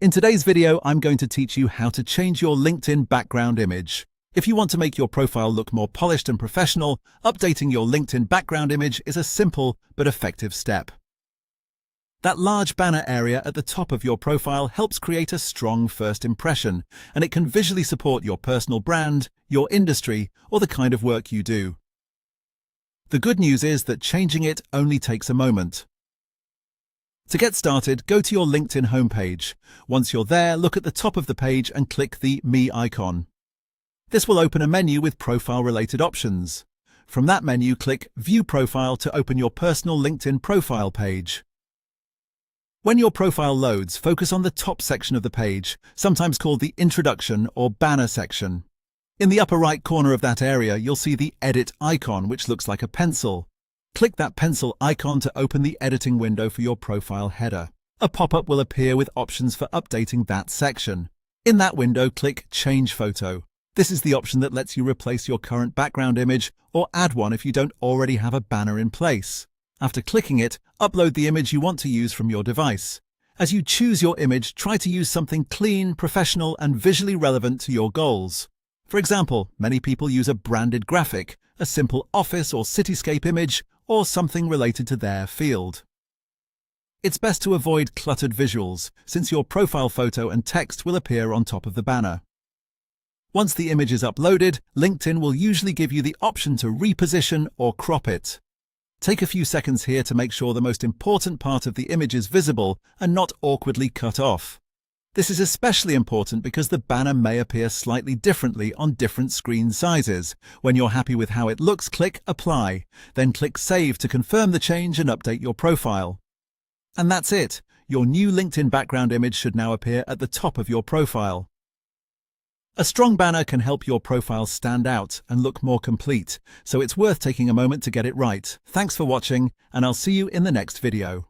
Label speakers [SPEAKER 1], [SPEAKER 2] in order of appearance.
[SPEAKER 1] In today's video, I'm going to teach you how to change your LinkedIn background image. If you want to make your profile look more polished and professional, updating your LinkedIn background image is a simple but effective step. That large banner area at the top of your profile helps create a strong first impression, and it can visually support your personal brand, your industry, or the kind of work you do. The good news is that changing it only takes a moment. To get started, go to your LinkedIn homepage. Once you're there, look at the top of the page and click the Me icon. This will open a menu with profile-related options. From that menu, click View Profile to open your personal LinkedIn profile page. When your profile loads, focus on the top section of the page, sometimes called the Introduction or Banner section. In the upper right corner of that area, you'll see the Edit icon, which looks like a pencil. Click that pencil icon to open the editing window for your profile header. A pop-up will appear with options for updating that section. In that window, click Change Photo. This is the option that lets you replace your current background image or add one if you don't already have a banner in place. After clicking it, upload the image you want to use from your device. As you choose your image, try to use something clean, professional, and visually relevant to your goals. For example, many people use a branded graphic, a simple office or cityscape image, or something related to their field. It's best to avoid cluttered visuals, since your profile photo and text will appear on top of the banner. Once the image is uploaded, LinkedIn will usually give you the option to reposition or crop it. Take a few seconds here to make sure the most important part of the image is visible and not awkwardly cut off. This is especially important because the banner may appear slightly differently on different screen sizes. When you're happy with how it looks, click Apply, then click Save to confirm the change and update your profile. And that's it. Your new LinkedIn background image should now appear at the top of your profile. A strong banner can help your profile stand out and look more complete, so it's worth taking a moment to get it right. Thanks for watching, and I'll see you in the next video.